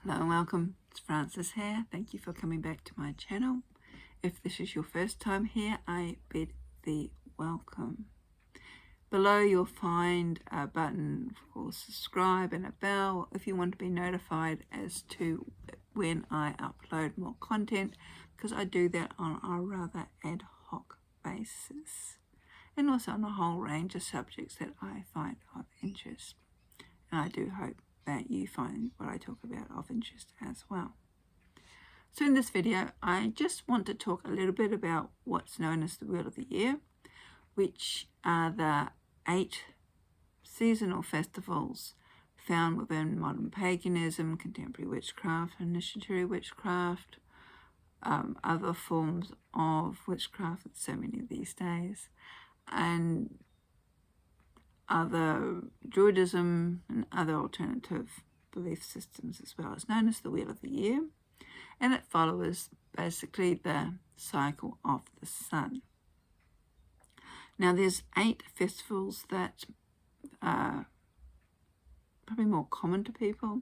Hello and welcome, it's Frances here. Thank you for coming back to my channel. If this is your first time here, I bid thee welcome. Below you'll find a button for subscribe and a bell if you want to be notified as to when I upload more content, because I do that on a rather ad hoc basis and also on a whole range of subjects that I find of interest. And I do hope that you find what I talk about of interest as well. So in this video, I just want to talk a little bit about what's known as the Wheel of the Year, which are the 8 seasonal festivals found within modern paganism, contemporary witchcraft, initiatory witchcraft, other forms of witchcraft, so many these days, and other Druidism and other alternative belief systems as well. It's known as the Wheel of the Year, and it follows basically the cycle of the sun. Now there's 8 festivals that are probably more common to people,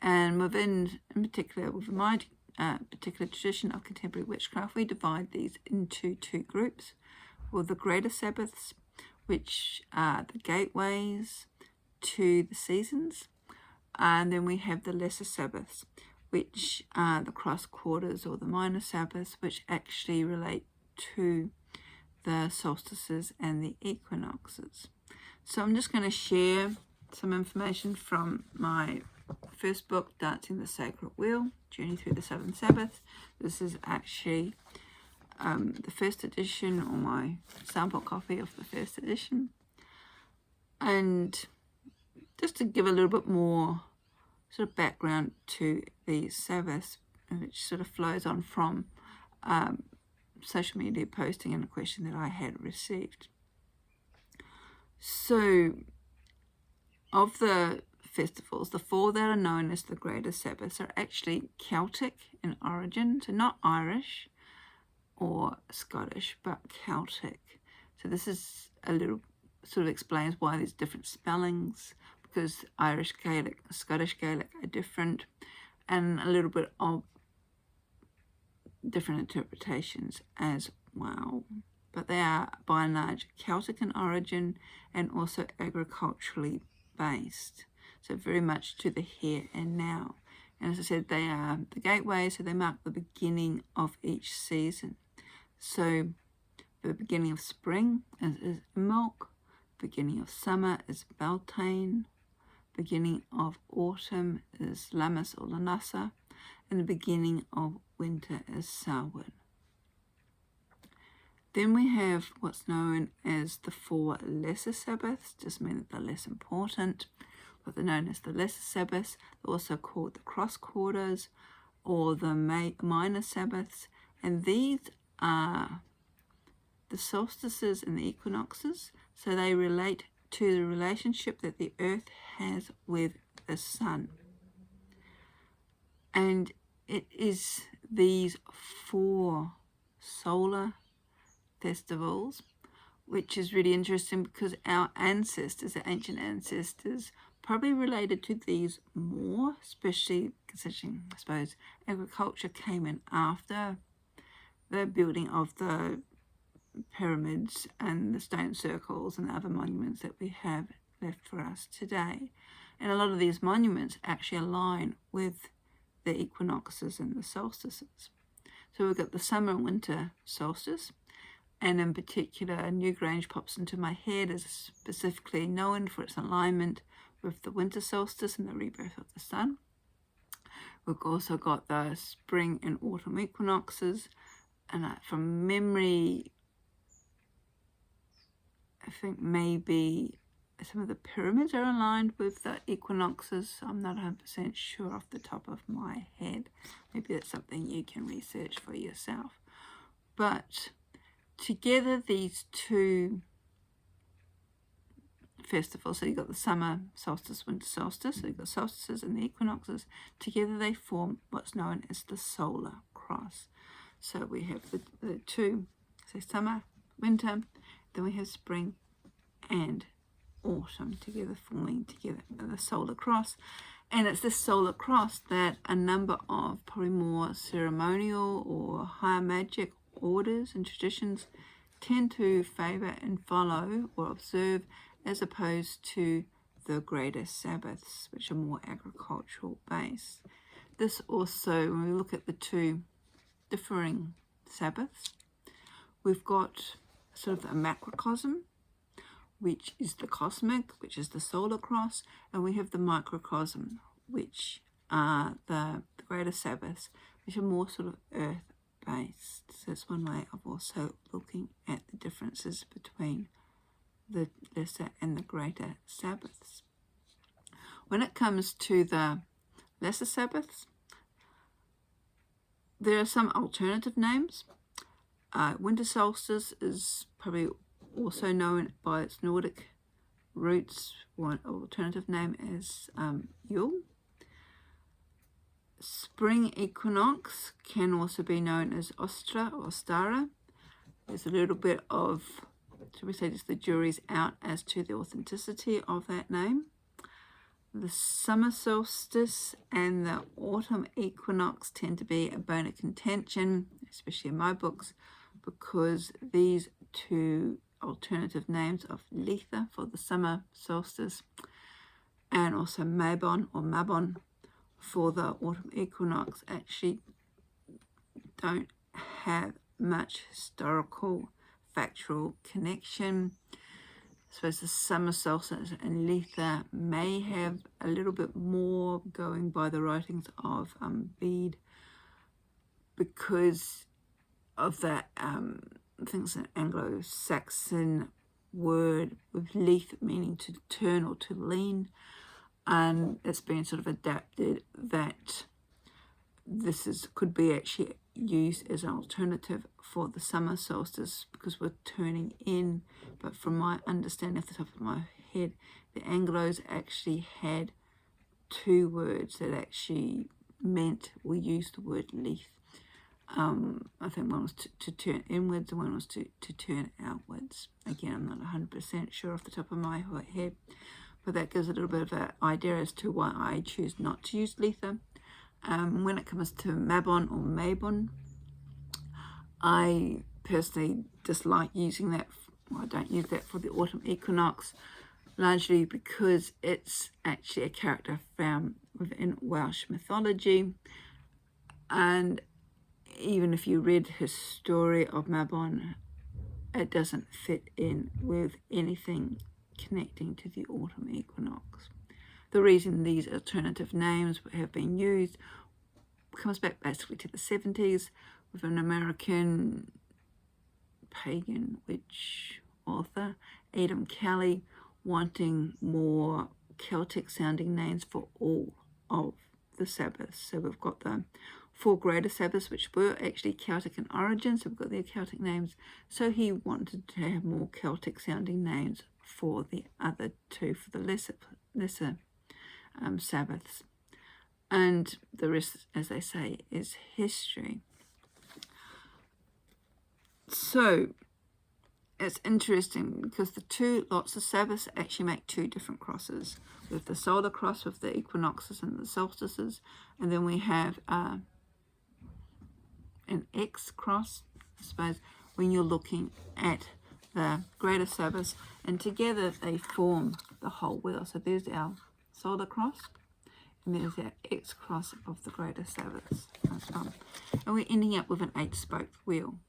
and in particular within my particular tradition of contemporary witchcraft, we divide these into 2 groups, or the greater Sabbaths, which are the gateways to the seasons, and then we have the lesser Sabbaths, which are the cross quarters or the minor Sabbaths, which actually relate to the solstices and the equinoxes. So I'm just going to share some information from my first book, Dancing the Sacred Wheel, Journey Through the Southern Sabbath. This is actually the first edition, or my sample copy of the first edition. And just to give a little bit more sort of background to these Sabbaths, which sort of flows on from social media posting and a question that I had received. So of the festivals, the 4 that are known as the greater Sabbaths are actually Celtic in origin, so not Irish or Scottish, but Celtic. So this is a little sort of explains why there's different spellings, because Irish Gaelic, Scottish Gaelic are different, and a little bit of different interpretations as well. But they are by and large Celtic in origin and also agriculturally based. So very much to the here and now. And as I said, they are the gateways, so they mark the beginning of each season. So the beginning of spring is Imbolc, beginning of summer is Beltane, beginning of autumn is Lammas or Lughnasadh, and the beginning of winter is Samhain. Then we have what's known as the 4 lesser Sabbaths, just mean that they're less important, but they're known as the lesser Sabbaths. They're also called the cross quarters or the minor Sabbaths, and these are the solstices and the equinoxes, so they relate to the relationship that the earth has with the sun. And it is these 4 solar festivals, which is really interesting because our ancestors, the ancient ancestors, probably related to these more, especially considering, I suppose, agriculture came in after the building of the pyramids and the stone circles and other monuments that we have left for us today. And a lot of these monuments actually align with the equinoxes and the solstices. So we've got the summer and winter solstice, and in particular Newgrange pops into my head as specifically known for its alignment with the winter solstice and the rebirth of the sun. We've also got the spring and autumn equinoxes, and from memory I think maybe some of the pyramids are aligned with the equinoxes. I'm not 100% sure off the top of my head. Maybe that's something you can research for yourself. But together these 2 festivals, so you've got the summer solstice, winter solstice, so you've got solstices and the equinoxes, together they form what's known as the solar cross. So we have the 2, so summer, winter, then we have spring and autumn together, forming together the solar cross. And it's this solar cross that a number of probably more ceremonial or higher magic orders and traditions tend to favour and follow or observe, as opposed to the greater Sabbaths, which are more agricultural based. This also, when we look at the two differing Sabbaths, we've got sort of a macrocosm, which is the cosmic, which is the solar cross, and we have the microcosm, which are the greater Sabbaths, which are more sort of earth-based. So that's one way of also looking at the differences between the lesser and the greater Sabbaths. When it comes to the lesser Sabbaths, there are some alternative names. Winter solstice is probably also known by its Nordic roots, one alternative name is Yule. Spring equinox can also be known as Ostra or Ostara. There's a little bit of, should we say, just the jury's out as to the authenticity of that name. The summer solstice and the autumn equinox tend to be a bone of contention, especially in my books, because these two alternative names of Letha for the summer solstice and also Mabon or Mabon for the autumn equinox actually don't have much historical factual connection. I suppose the summer solstice and Letha may have a little bit more going by the writings of Bede, because of that, I think it's an Anglo-Saxon word with Leth meaning to turn or to lean, and it's been sort of adapted that this could be actually used as an alternative for the summer solstice because we're turning in. But from my understanding off the top of my head, the Anglos actually had two words that actually meant we used the word Leth. I think one was to turn inwards and one was to turn outwards. Again, I'm not 100% sure off the top of my head, but that gives a little bit of an idea as to why I choose not to use Letha. When it comes to Mabon or Mabon, I personally dislike using that. Well, I don't use that for the autumn equinox, largely because it's actually a character found within Welsh mythology, and even if you read his story of Mabon, it doesn't fit in with anything connecting to the autumn equinox. The reason these alternative names have been used comes back basically to the 70s with an American pagan witch author, Adam Kelly, wanting more Celtic sounding names for all of the Sabbaths. So we've got the four greater Sabbaths, which were actually Celtic in origin, so we've got their Celtic names. So he wanted to have more Celtic sounding names for the other two, for the lesser Sabbaths. And the rest, as they say, is history. So it's interesting because the two lots of Sabbaths actually make two different crosses. With the solar cross with the equinoxes and the solstices, and then we have an X cross, I suppose, when you're looking at the greater Sabbaths, and together they form the whole wheel. So there's our solar cross, and there's our X cross of the greater Sabbaths as well. And we're ending up with an 8-spoked wheel.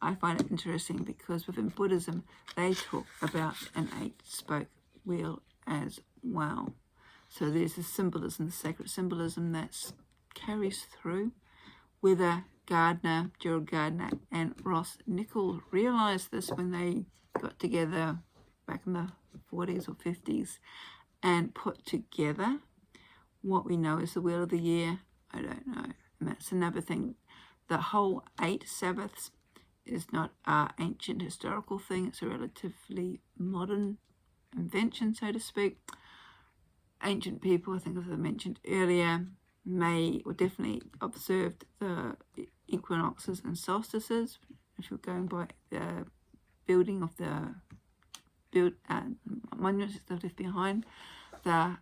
I find it interesting because within Buddhism, they talk about an 8-spoke wheel as well. So there's the symbolism, the sacred symbolism that carries through. Whether Gardner, Gerald Gardner and Ross Nichol realised this when they got together back in the 40s or 50s and put together what we know as the Wheel of the Year, I don't know. And that's another thing. The whole 8 Sabbaths is not an ancient historical thing. It's a relatively modern invention, so to speak. Ancient people, I think as I mentioned earlier, may or definitely observed the equinoxes and solstices. If you're going by the building of the monuments that are left behind, the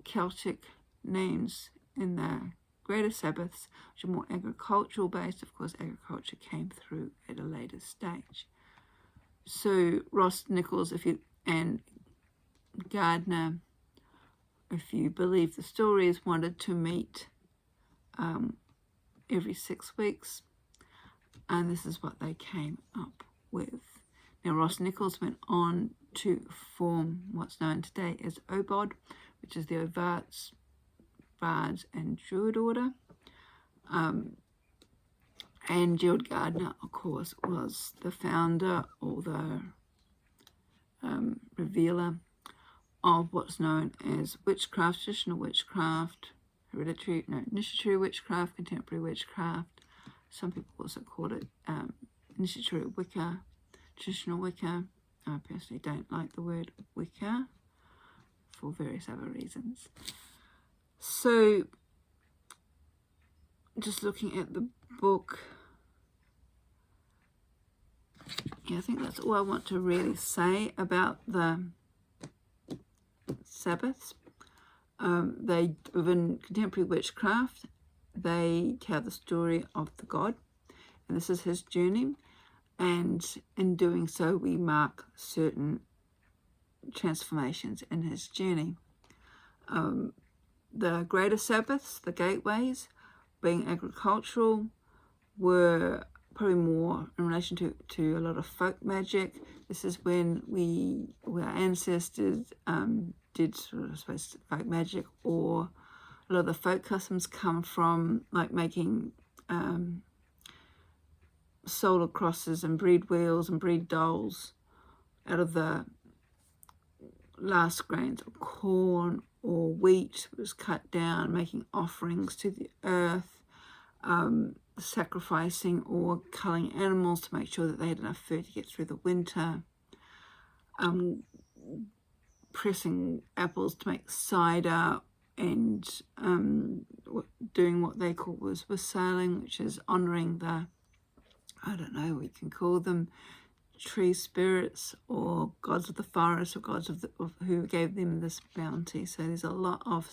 Celtic names in the greater Sabbaths, which are more agricultural based. Of course, agriculture came through at a later stage. So Ross Nichols, and Gardner, if you believe the stories, wanted to meet every 6 weeks, and this is what they came up with. Now, Ross Nichols went on to form what's known today as OBOD, which is the Ovarts, Bards and Druid Order. And Gerald Gardner, of course, was the founder or the revealer of what's known as witchcraft, traditional witchcraft, initiatory witchcraft, contemporary witchcraft. Some people also call it initiatory Wicca, traditional Wicca. I personally don't like the word Wicca for various other reasons. So, just looking at the book, I think that's all I want to really say about the Sabbaths. Within contemporary witchcraft, they tell the story of the god, and this is his journey, and in doing so we mark certain transformations in his journey. The greater Sabbaths, the gateways, being agricultural, were probably more in relation to a lot of folk magic. This is when our ancestors did sort of, I suppose, folk magic, or a lot of the folk customs come from like making solar crosses and breed wheels and breed dolls out of the last grains of corn or wheat was cut down, making offerings to the earth, sacrificing or culling animals to make sure that they had enough food to get through the winter, pressing apples to make cider, and doing what they call was wassailing, which is honouring the, I don't know, we can call them tree spirits or gods of the forest or gods of who gave them this bounty. So there's a lot of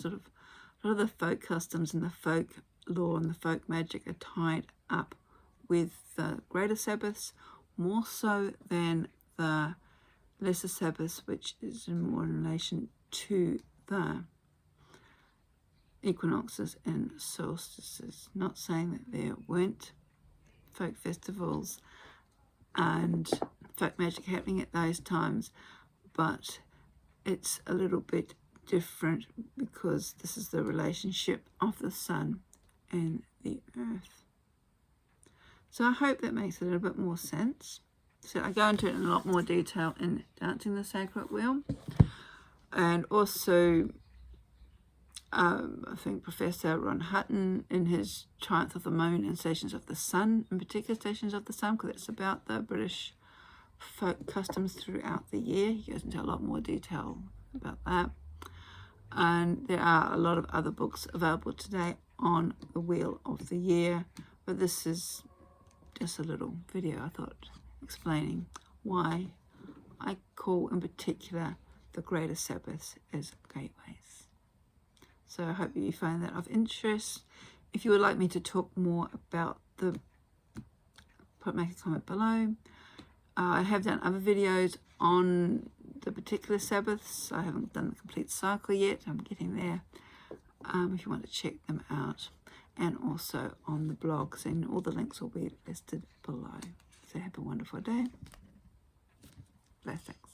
the folk customs and the folk law and the folk magic are tied up with the greater Sabbaths, more so than the lesser Sabbaths, which is more in relation to the equinoxes and solstices. Not saying that there weren't folk festivals and folk magic happening at those times, but it's a little bit different because this is the relationship of the sun and the earth. So I hope that makes a little bit more sense. So I go into it in a lot more detail in Dancing the Sacred Wheel, and also I think Professor Ron Hutton in his Triumph of the Moon and Stations of the Sun, in particular Stations of the Sun, because it's about the British folk customs throughout the year. He goes into a lot more detail about that. And there are a lot of other books available today on the Wheel of the Year, but this is just a little video, I thought, explaining why I call in particular the greater Sabbaths as gateways. So I hope you find that of interest. If you would like me to talk more about make a comment below. I have done other videos on the particular Sabbaths. I haven't done the complete cycle yet. I'm getting there. If you want to check them out. And also on the blogs, and all the links will be listed below. So have a wonderful day. Blessings.